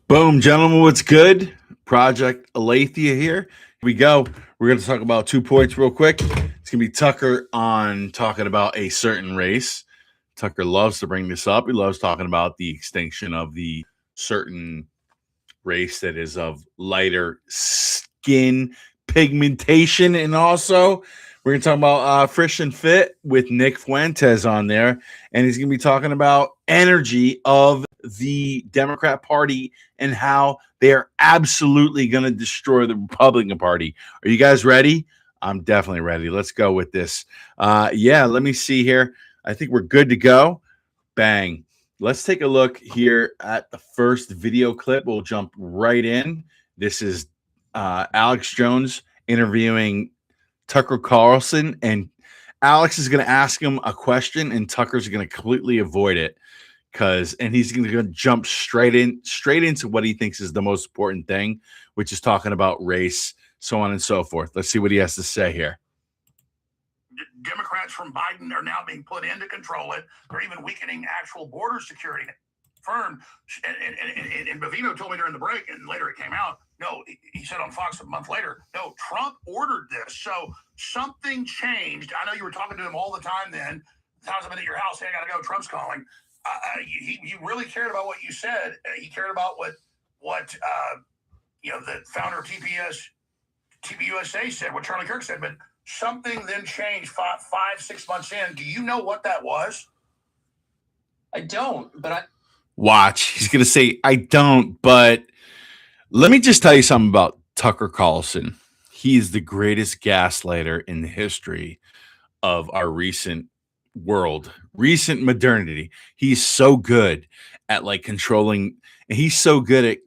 Boom, gentlemen, what's good? Project Alethea here. Here we go. We're going to talk about 2 points real quick. It's going to be Tucker on talking about a certain race. Tucker loves to bring this up. He loves talking about the extinction of the certain race that is of lighter skin pigmentation. And also, we're going to talk about Fresh and Fit with Nick Fuentes on there. And he's going to be talking about energy of the Democrat Party and how they are absolutely going to destroy the Republican Party. Are you guys ready? I'm definitely ready. Let's go with this. Yeah, let me see here. I think we're good to go. Bang. Let's take a look here at the first video clip. We'll jump right in. This is Alex Jones interviewing Tucker Carlson, and Alex is going to ask him a question, and Tucker's going to completely avoid it and he's going to jump straight into what he thinks is the most important thing, which is talking about race, so on and so forth. Let's see what he has to say here. Democrats from Biden are now being put in to control it. They're even weakening actual border security. Firm and Bavino told me during the break, and later it came out. No, he said on Fox a month later. No, Trump ordered this, so something changed. I know you were talking to him all the time then. Times I've been at your house. Hey, I gotta go. Trump's calling. He really cared about what you said. He cared about what the founder of TPUSA said, what Charlie Kirk said, but something then changed 5-6 months in. Do you know what that was? I don't, but Watch. He's going to say, I don't, but let me just tell you something about Tucker Carlson. He is the greatest gaslighter in the history of our recent world, recent modernity. He's so good at controlling, and he's so good at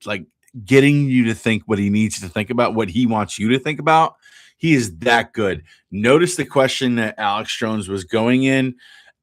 getting you to think what he needs to think about, what he wants you to think about. He is that good. Notice the question that Alex Jones was going in.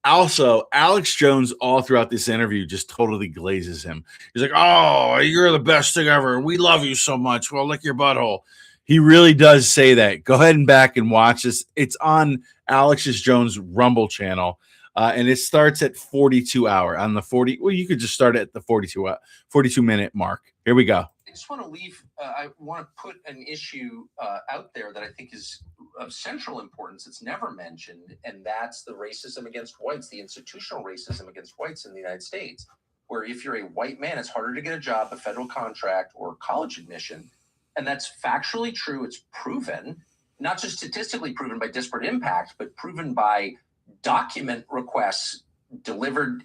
Also, Alex Jones, all throughout this interview, just totally glazes him. He's like, "Oh, you're the best thing ever. We love you so much. Well, lick your butthole." He really does say that. Go ahead and back and watch this. It's on Alex Jones Rumble channel, and it starts at 42 hour on the 40. Well, you could just start at the 42 minute mark. Here we go. I just want to leave. I want to put an issue out there that I think is of central importance. It's never mentioned, and that's the racism against whites, the institutional racism against whites in the United States, where if you're a white man, it's harder to get a job, a federal contract, or college admission. And that's factually true. It's proven, not just statistically proven by disparate impact, but proven by document requests delivered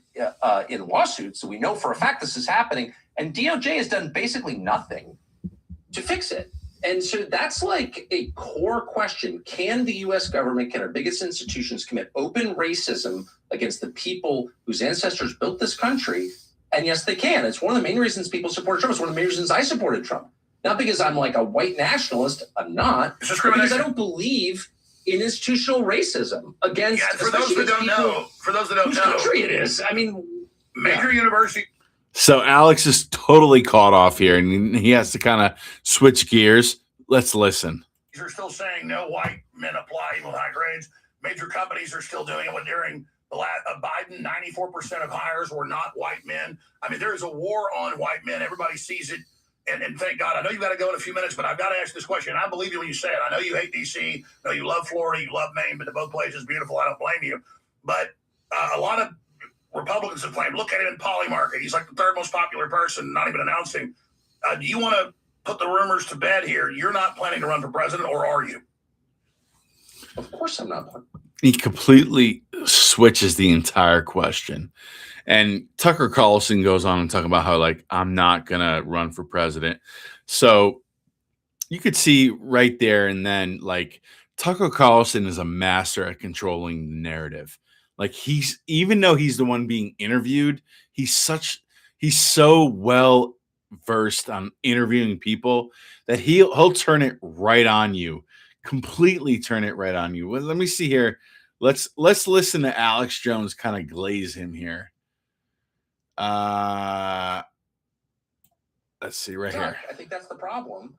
in lawsuits. So we know for a fact this is happening. And DOJ has done basically nothing to fix it. And so that's like a core question. Can the U.S. government, can our biggest institutions commit open racism against the people whose ancestors built this country? And yes, they can. It's one of the main reasons people supported Trump. It's one of the main reasons I supported Trump. Not because I'm like a white nationalist. I'm not. It's discrimination. Because I don't believe in institutional racism against. Yeah, for those that don't know, whose country it is. I mean, major university. So Alex is totally caught off here, and he has to kind of switch gears. Let's listen. They're still saying no white men apply even with high grades. Major companies are still doing it. During the last Biden, 94% of hires were not white men. I mean, there is a war on white men. Everybody sees it. And thank God. I know you got to go in a few minutes, but I've got to ask this question. I believe you when you say it. I know you hate D.C. I know you love Florida. You love Maine, but the both places beautiful. I don't blame you. But a lot of Republicans have claimed, look at him in Polymarket. He's like the third most popular person, not even announcing. Do you want to put the rumors to bed here? You're not planning to run for president, or are you? Of course I'm not. He completely switches the entire question. And Tucker Carlson goes on and talk about how, I'm not going to run for president. So you could see right there and then, Tucker Carlson is a master at controlling the narrative. Even though he's the one being interviewed, he's so well versed on interviewing people that he'll turn it right on you, completely turn it right on you. Well, let me see here. Let's listen to Alex Jones kind of glaze him here. Let's see right here. I think that's the problem.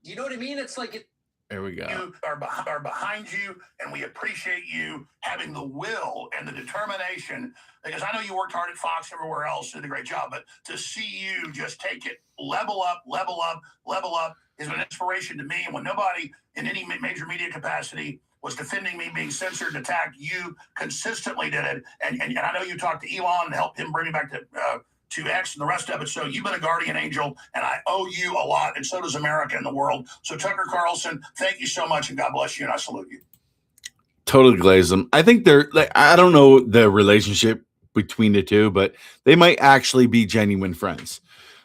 You know what I mean? It's like There we go. You are behind you, and we appreciate you having the will and the determination, because I know you worked hard at Fox, everywhere else, did a great job, but to see you just take it level up, level up, level up is an inspiration to me. And when nobody in any major media capacity was defending me being censored and attacked, you consistently did it. And I know you talked to Elon and helped him bring me back to X and the rest of it. So you've been a guardian angel, and I owe you a lot, and so does America and the world. So Tucker Carlson, thank you so much, and God bless you, and I salute you. Totally glaze them. I think they're like, I don't know the relationship between the two, but they might actually be genuine friends.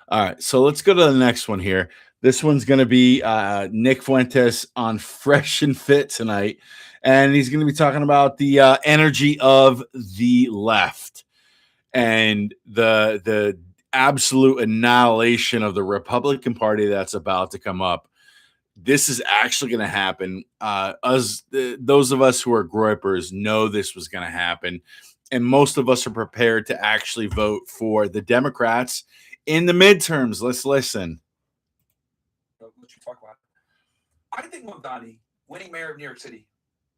All right, so let's go to the next one here. This one's going to be Nick Fuentes on Fresh and Fit tonight, and he's going to be talking about the energy of the left and the absolute annihilation of the Republican Party that's about to come up. This is actually going to happen. Those of us who are groypers know this was going to happen, and most of us are prepared to actually vote for the Democrats in the midterms. Let's listen. What you talk about? I think Mamdani winning mayor of New York City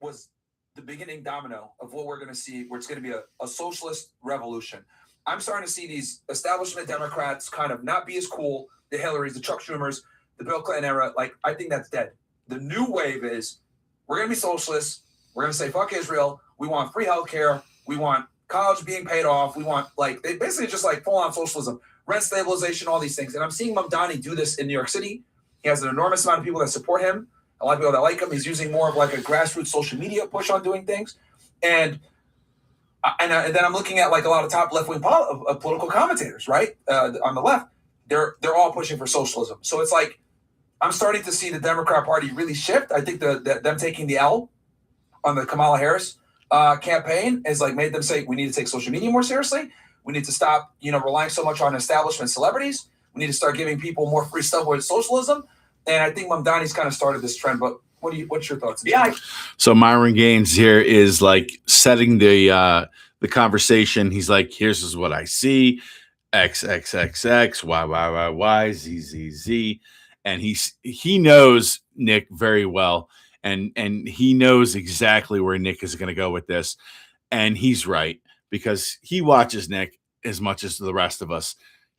was the beginning domino of what we're going to see, where it's going to be a socialist revolution. I'm starting to see these establishment Democrats kind of not be as cool. The Hillarys, the Chuck Schumers, the Bill Clinton era. Like, I think that's dead. The new wave is we're going to be socialists. We're going to say, fuck Israel. We want free healthcare. We want college being paid off. We want, like, they basically just like full on socialism, rent stabilization, all these things. And I'm seeing Mamdani do this in New York City. He has an enormous amount of people that support him. A lot of people that like him. He's using more of like a grassroots social media push on doing things. And then I'm looking at like a lot of top left-wing political commentators, right? On the left, they're all pushing for socialism. So it's like I'm starting to see the Democrat Party really shift. I think them taking the L on the Kamala Harris campaign has like made them say we need to take social media more seriously. We need to stop, relying so much on establishment celebrities. We need to start giving people more free stuff with socialism. And I think Mamdani's kind of started this trend. But what's your thoughts? Yeah. So Myron Gaines here is like setting the conversation. He's like, here's what I see. X, X, X, X, Y, Y, Y, Y, Z, Z, Z. And he knows Nick very well. And he knows exactly where Nick is going to go with this. And he's right, because he watches Nick as much as the rest of us.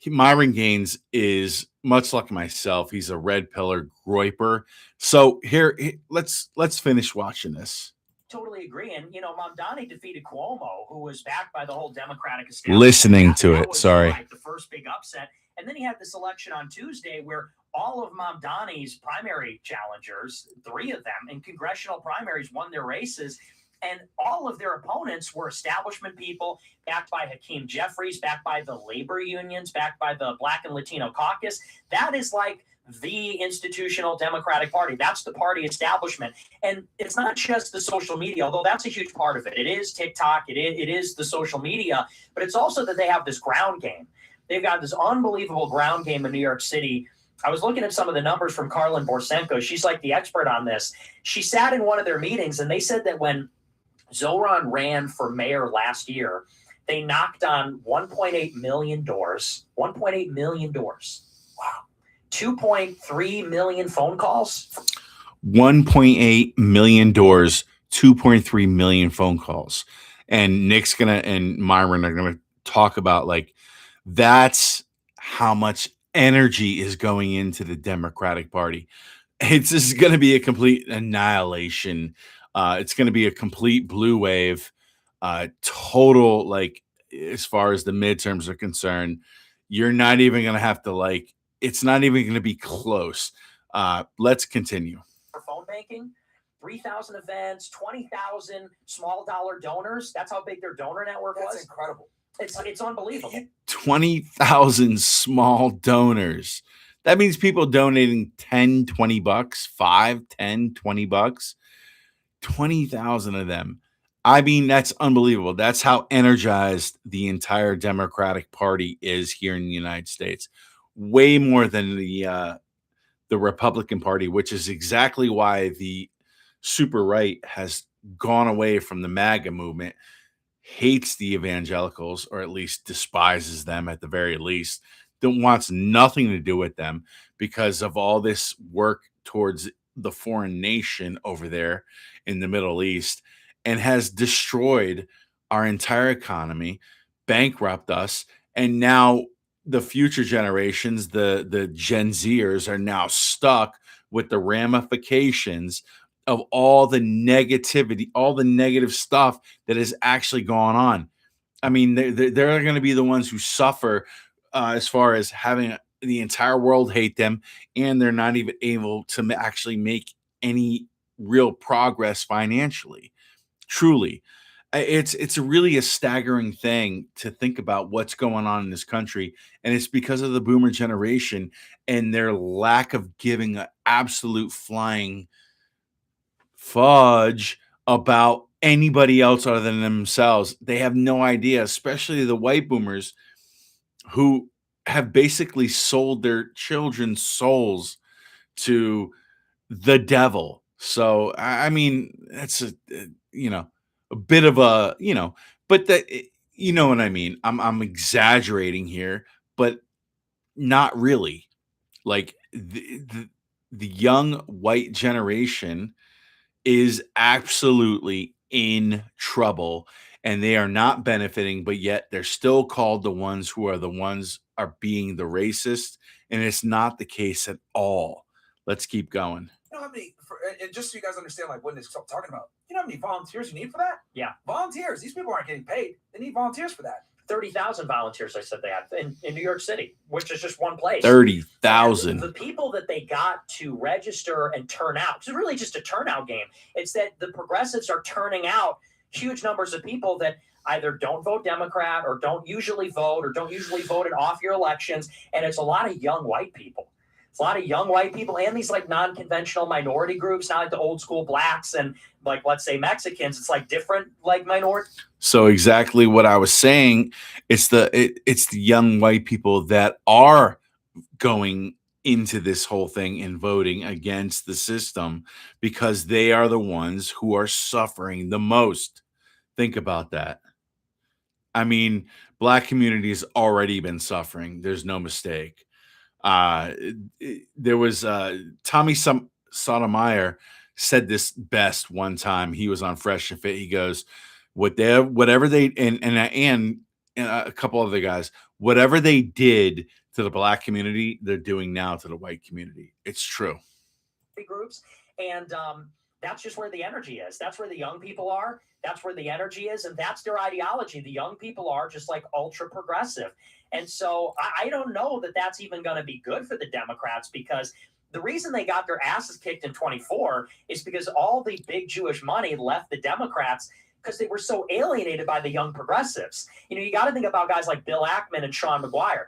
Myron Gaines is much like myself. He's a red pillar groyper. So here, let's finish watching this. Totally agree. And, Mamdani defeated Cuomo, who was backed by the whole Democratic establishment. Listening to it, was, sorry. Like, the first big upset. And then he had this election on Tuesday where all of Mamdani's primary challengers, 3 of them in congressional primaries, won their races. And all of their opponents were establishment people, backed by Hakeem Jeffries, backed by the labor unions, backed by the Black and Latino caucus. That is like the institutional Democratic Party. That's the party establishment. And it's not just the social media, although that's a huge part of it. It is TikTok. It is the social media. But it's also that they have this ground game. They've got this unbelievable ground game in New York City. I was looking at some of the numbers from Carlson Borsenko. She's like the expert on this. She sat in one of their meetings, and they said that when Zoran ran for mayor last year, they knocked on 1.8 million doors. 1.8 million doors. Wow. 2.3 million phone calls. 1.8 million doors, 2.3 million phone calls. And Nick's and Myron are gonna talk about, like, that's how much energy is going into the Democratic Party. This is going to be a complete annihilation. It's going to be a complete blue wave, total, like, as far as the midterms are concerned, you're not even going to have to, it's not even going to be close. Let's continue. For phone banking, 3,000 events, 20,000 small dollar donors. That's how big their donor network was. That's incredible. It's unbelievable. 20,000 small donors. That means people donating 10, 20 bucks, 5, 10, 20 bucks, 20,000 of them. I mean, that's unbelievable. That's how energized the entire Democratic Party is here in the United States. Way more than the Republican Party, which is exactly why the super right has gone away from the MAGA movement, hates the evangelicals, or at least despises them at the very least, wants nothing to do with them because of all this work towards the foreign nation over there in the Middle East and has destroyed our entire economy, bankrupt us, and now the future generations, the Gen Zers, are now stuck with the ramifications of all the negativity, all the negative stuff that is actually going on. I mean, they're going to be the ones who suffer as far as having the entire world hate them, and they're not even able to actually make any real progress financially. Truly, it's really a staggering thing to think about what's going on in this country, and it's because of the boomer generation and their lack of giving an absolute flying fudge about anybody else other than themselves. They have no idea, especially the white boomers who have basically sold their children's souls to the devil. So I mean, that's a bit of a, but that, you know what I mean. I'm exaggerating here, but not really. Like the young white generation is absolutely in trouble, and they are not benefiting, but yet they're still called the ones who are the ones are being the racist, and it's not the case at all. Let's keep going. You know how many, and just so you guys understand, like what it's talking about, you know how many volunteers you need for that? Yeah. Volunteers. These people aren't getting paid. They need volunteers for that. 30,000 volunteers, I said they had in New York City, which is just one place. 30,000. The people that they got to register and turn out, it's really just a turnout game. It's that the progressives are turning out huge numbers of people that either don't vote Democrat or don't usually vote in off-year elections. And it's a lot of young white people. It's a lot of young white people and these like non-conventional minority groups, not like the old school blacks and like, let's say Mexicans. It's like different like minority. So exactly what I was saying, it's the young white people that are going into this whole thing and voting against the system because they are the ones who are suffering the most. Think about that. I mean, black community has already been suffering. There's no mistake. There was Tommy Sotomayor said this best one time. He was on Fresh and Fit. He goes, whatever they and a couple other guys, whatever they did to the black community, they're doing now to the white community. It's true. Groups, and that's just where the energy is. That's where the young people are. That's where the energy is, and that's their ideology. The young people are just like ultra progressive. And so I don't know that that's even going to be good for the Democrats, because the reason they got their asses kicked in 24 is because all the big Jewish money left the Democrats because they were so alienated by the young progressives. You got to think about guys like Bill Ackman and Sean McGuire.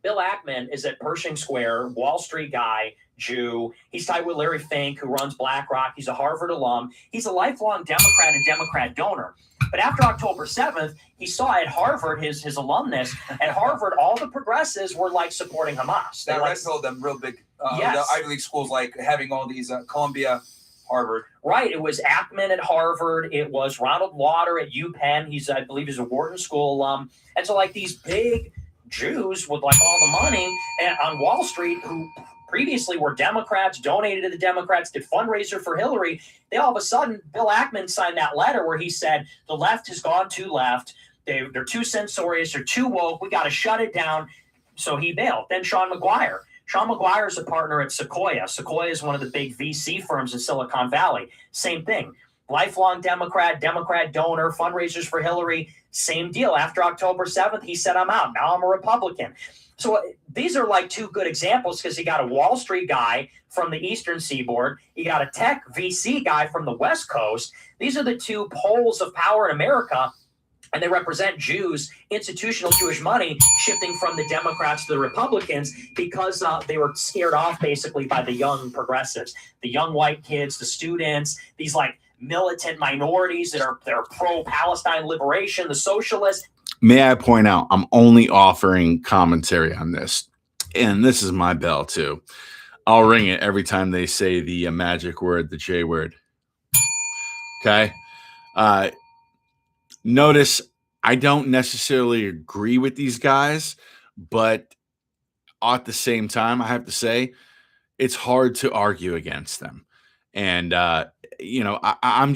Bill Ackman is at Pershing Square, Wall Street guy, Jew. He's tied with Larry Fink, who runs BlackRock. He's a Harvard alum. He's a lifelong Democrat and Democrat donor. But after October 7th, he saw at Harvard, his alumnus, at Harvard, all the progressives were like supporting Hamas. That red pilled them real big. Yes. The Ivy League schools like having all these Columbia, Harvard. Right. It was Ackman at Harvard. It was Ronald Lauder at UPenn. I believe he's a Wharton School alum. And so like these big Jews with like all the money on Wall Street who previously were Democrats, donated to the Democrats, did fundraiser for Hillary. They all of a sudden, Bill Ackman signed that letter where he said, the left has gone too left. They're too censorious. They're too woke. We got to shut it down. So he bailed. Then Sean McGuire. Sean McGuire is a partner at Sequoia. Sequoia is one of the big VC firms in Silicon Valley. Same thing. Lifelong Democrat donor, fundraisers for Hillary. Same deal. After October 7th, he said, I'm out. Now I'm a Republican. So these are like two good examples because you got a Wall Street guy from the Eastern Seaboard. You got a tech VC guy from the West Coast. These are the two poles of power in America, and they represent Jews, institutional Jewish money shifting from the Democrats to the Republicans because they were scared off basically by the young progressives, the young white kids, the students, these like militant minorities that are pro-Palestine liberation, the socialists. May I point out, I'm only offering commentary on this, and this is my bell too. I'll ring it every time they say the magic word, the J word. Okay. Notice I don't necessarily agree with these guys, but at the same time, I have to say, it's hard to argue against them. And I'm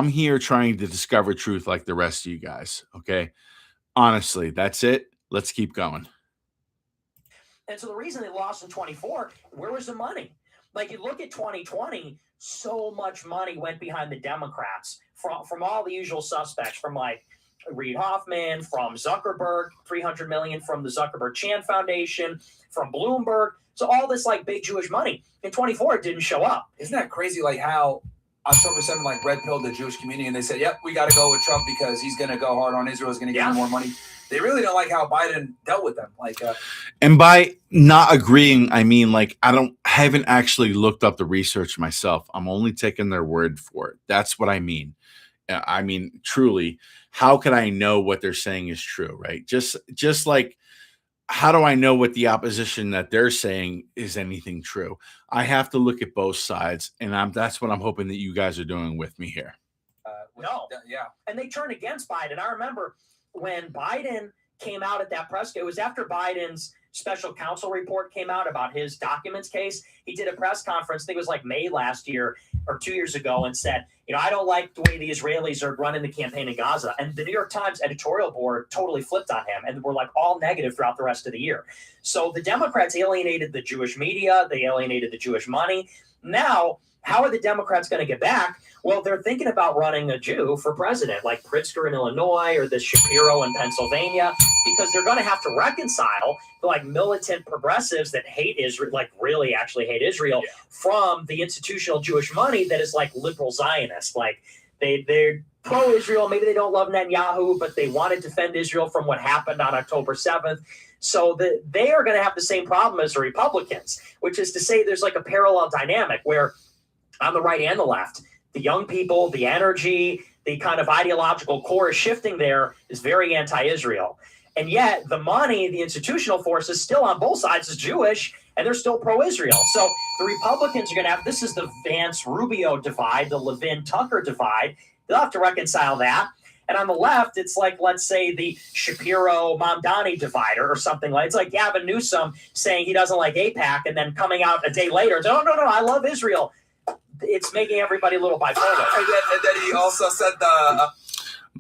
here trying to discover truth like the rest of you guys. Okay, honestly, that's it. Let's keep going. And so the reason they lost in 24, where was the money? Like, you look at 2020, so much money went behind the Democrats from all the usual suspects, from like Reid Hoffman, from Zuckerberg, 300 million from the Zuckerberg Chan Foundation, from Bloomberg. So all this like big Jewish money in 24, it didn't show up. Isn't that crazy? Like how October 7th, like red pilled the Jewish community, and they said, "Yep, we got to go with Trump because he's going to go hard on Israel. He's going to give them more money." They really don't like how Biden dealt with them. And by not agreeing, I mean, like, haven't actually looked up the research myself. I'm only taking their word for it. That's what I mean. I mean, truly, how could I know what they're saying is true, right? Just like, how do I know what the opposition that they're saying is anything true? I have to look at both sides, and that's what I'm hoping that you guys are doing with me here. And they turned against Biden. I remember when Biden came out at that press, it was after Biden's special counsel report came out about his documents case. He did a press conference, I think it was like May last year or 2 years ago, and said, I don't like the way the Israelis are running the campaign in Gaza. And the New York Times editorial board totally flipped on him and were like all negative throughout the rest of the year. So the Democrats alienated the Jewish media. They alienated the Jewish money. Now, how are the Democrats going to get back? Well, they're thinking about running a Jew for president, like Pritzker in Illinois or this Shapiro in Pennsylvania, because they're going to have to reconcile the like militant progressives that hate Israel, like really actually hate Israel, from the institutional Jewish money that is like liberal Zionist. Like they're pro-Israel. Maybe they don't love Netanyahu, but they want to defend Israel from what happened on October 7th. So they are going to have the same problem as the Republicans, which is to say there's like a parallel dynamic where on the right and the left, the young people, the energy, the kind of ideological core is shifting there is very anti-Israel. And yet the money, the institutional force is still on both sides is Jewish, and they're still pro-Israel. So the Republicans are going to have, this is the Vance-Rubio divide, the Levin-Tucker divide. They'll have to reconcile that. And on the left, it's like, let's say, the Shapiro-Mamdani divider or something like. It's like Gavin Newsom saying he doesn't like AIPAC and then coming out a day later and saying, no, I love Israel. It's making everybody a little bipolar. And then he also said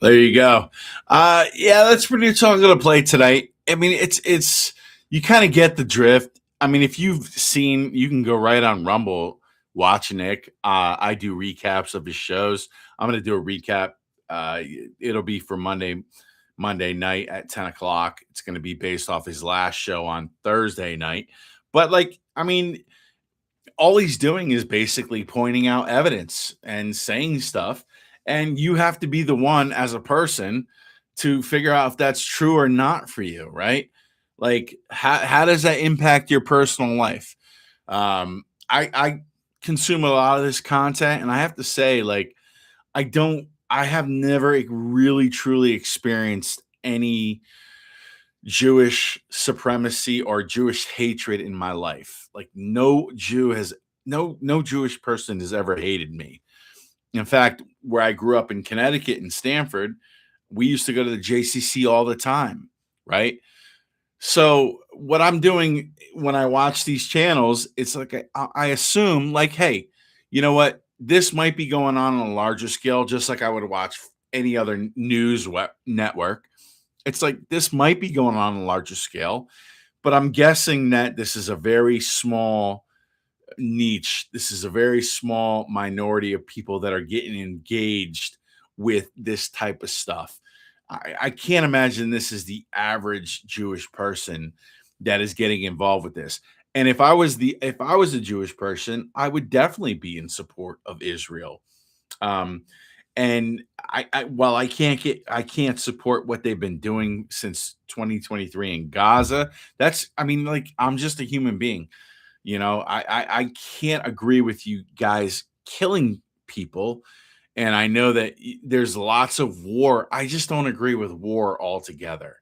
There you go. Yeah, that's pretty much all I'm going to play tonight. I mean, it's you kind of get the drift. I mean, if you've seen, you can go right on Rumble, watch Nick. I do recaps of his shows. I'm going to do a recap. It'll be for Monday night at 10 o'clock. It's going to be based off his last show on Thursday night. But like, I mean, all he's doing is basically pointing out evidence and saying stuff. And you have to be the one as a person to figure out if that's true or not for you, right? Like, how does that impact your personal life? I consume a lot of this content, and I have to say, like, I have never really truly experienced any Jewish supremacy or Jewish hatred in my life. Like, no Jewish person has ever hated me. In fact, where I grew up in Connecticut in Stamford, we used to go to the JCC all the time, right? So what I'm doing when I watch these channels, it's like I assume, like, hey, you know what? This might be going on a larger scale, just like I would watch any other news network. It's like this might be going on a larger scale, but I'm guessing that this is a very small niche. This is a very small minority of people that are getting engaged with this type of stuff. I can't imagine this is the average Jewish person that is getting involved with this. And if I was a Jewish person, I would definitely be in support of Israel. And while I can't support what they've been doing since 2023 in Gaza. I'm just a human being. I can't agree with you guys killing people. And I know that there's lots of war. I just don't agree with war altogether.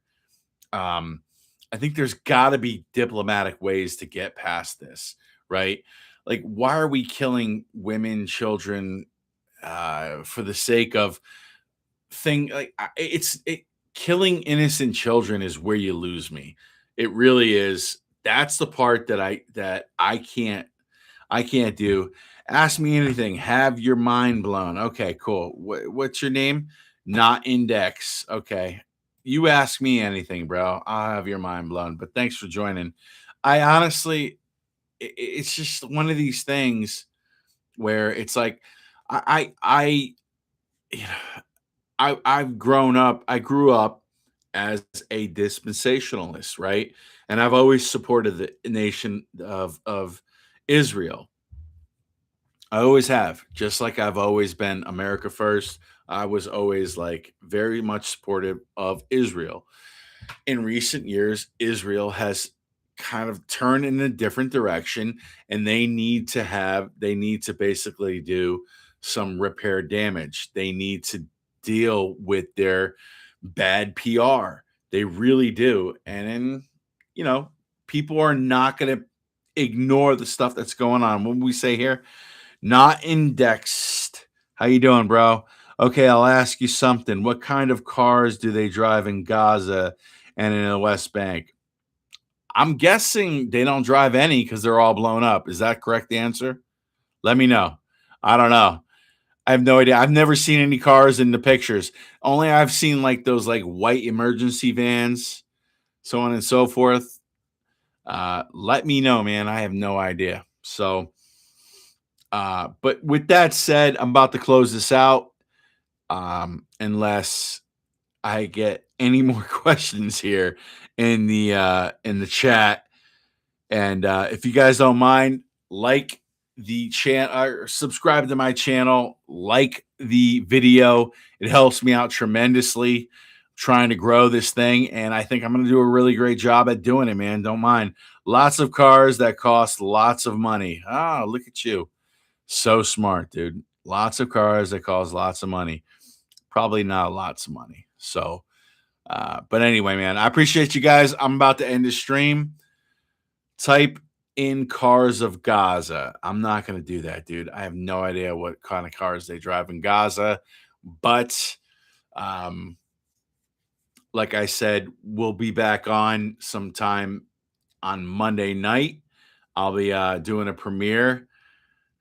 I think there's got to be diplomatic ways to get past this, right? Like, why are we killing women, children, for the sake of killing innocent children is where you lose me. It really is. That's the part that I can't. I can't do. Ask me anything. Have your mind blown. Okay, cool. What's your name? Not Index. Okay. You ask me anything, bro. I'll have your mind blown. But thanks for joining. I honestly, it's just one of these things where it's like, you know, I've grown up. I grew up as a dispensationalist, right? And I've always supported the nation of Israel. I always have, just like I've always been America first. I was always like very much supportive of Israel. In recent years, Israel has kind of turned in a different direction, and they need to basically do some repair damage. They need to deal with their bad PR. They really do. And then, you know, people are not going to ignore the stuff that's going on. When we say here, not indexed. How you doing, bro? Okay, I'll ask you something. What kind of cars do they drive in Gaza and in the West Bank? I'm guessing they don't drive any because they're all blown up. Is that correct answer? Let me know. I don't know. I have no idea. I've never seen any cars in the pictures. Only I've seen like those like white emergency vans, so on and so forth. Let me know, man. I have no idea. So, but with that said, I'm about to close this out. Unless I get any more questions here in the chat. And if you guys don't mind, like the channel or subscribe to my channel, like the video. It helps me out tremendously trying to grow this thing. And I think I'm going to do a really great job at doing it, man. Don't mind. Lots of cars that cost lots of money. Ah, look at you. So smart, dude. Lots of cars that cost lots of money. Probably not lots of money. So, but anyway, man, I appreciate you guys. I'm about to end the stream. Type in cars of Gaza. I'm not going to do that, dude. I have no idea what kind of cars they drive in Gaza. But like I said, we'll be back on sometime on Monday night. I'll be doing a premiere.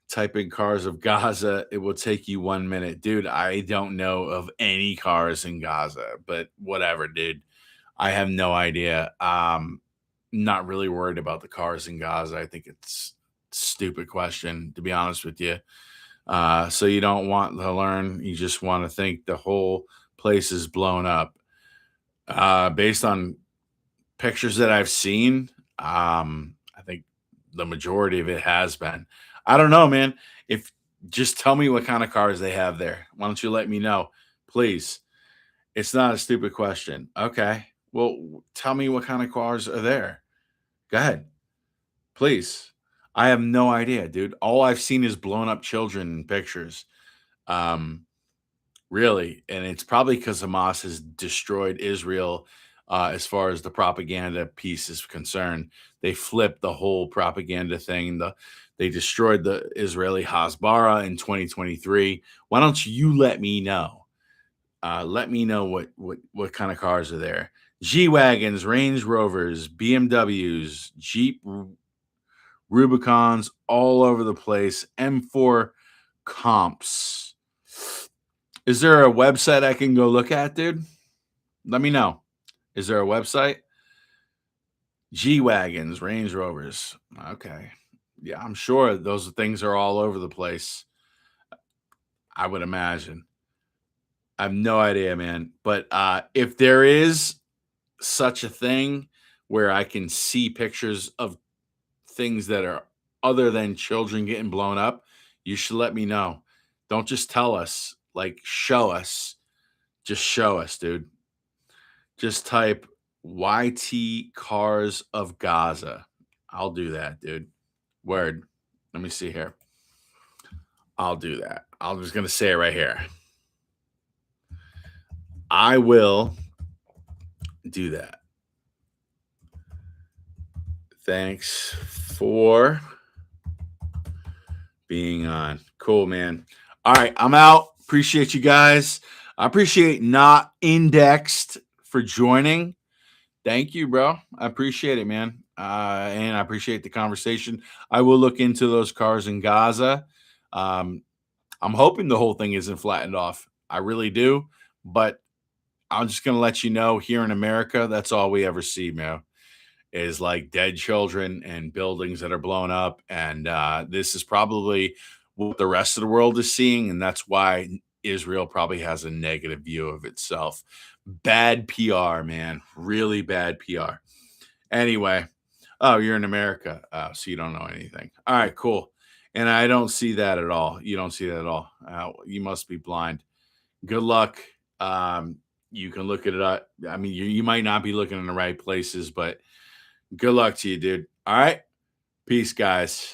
Type in cars of Gaza. It will take you 1 minute. Dude, I don't know of any cars in Gaza, but whatever, dude. I have no idea. Not really worried about the cars in Gaza. I think it's a stupid question, to be honest with you. So you don't want to learn. You just want to think the whole place is blown up. Based on pictures that I've seen, I think the majority of it has been. I don't know, man. If just tell me what kind of cars they have there. Why don't you let me know, please? It's not a stupid question. Okay. Well, tell me what kind of cars are there. Go ahead, please. I have no idea, dude. All I've seen is blown up children in pictures. Really, and it's probably because Hamas has destroyed Israel as far as the propaganda piece is concerned. They flipped the whole propaganda thing. They destroyed the Israeli Hasbara in 2023. Why don't you let me know? Let me know what kind of cars are there. G-Wagons, Range Rovers, BMWs, Jeep Rubicons all over the place. M4 comps. Is there a website I can go look at, dude? Let me know. Is there a website? G-Wagons, Range Rovers. Okay. Yeah, I'm sure those things are all over the place. I would imagine. I have no idea, man. But if there is such a thing where I can see pictures of things that are other than children getting blown up, you should let me know. Don't just tell us, like show us. Just show us, dude. Just type YT cars of Gaza. I'll do that, dude. Word. Let me see here. I'll do that. I'm just going to say it right here. I will do that. Thanks for being on. Cool, man. All right, I'm out. Appreciate you guys. I appreciate Not Indexed for joining. Thank you, bro. I appreciate it, man. and I appreciate the conversation. I will look into those cars in Gaza. I'm hoping the whole thing isn't flattened off. I really do, but I'm just gonna let you know here in America, that's all we ever see, man, is like dead children and buildings that are blown up. And this is probably what the rest of the world is seeing, and that's why Israel probably has a negative view of itself. Bad PR, man, really bad PR. Anyway, oh, you're in America, so you don't know anything. All right, cool. And I don't see that at all. You don't see that at all. You must be blind. Good luck. You can look at it up. I mean, you might not be looking in the right places, but good luck to you, dude. All right. Peace, guys.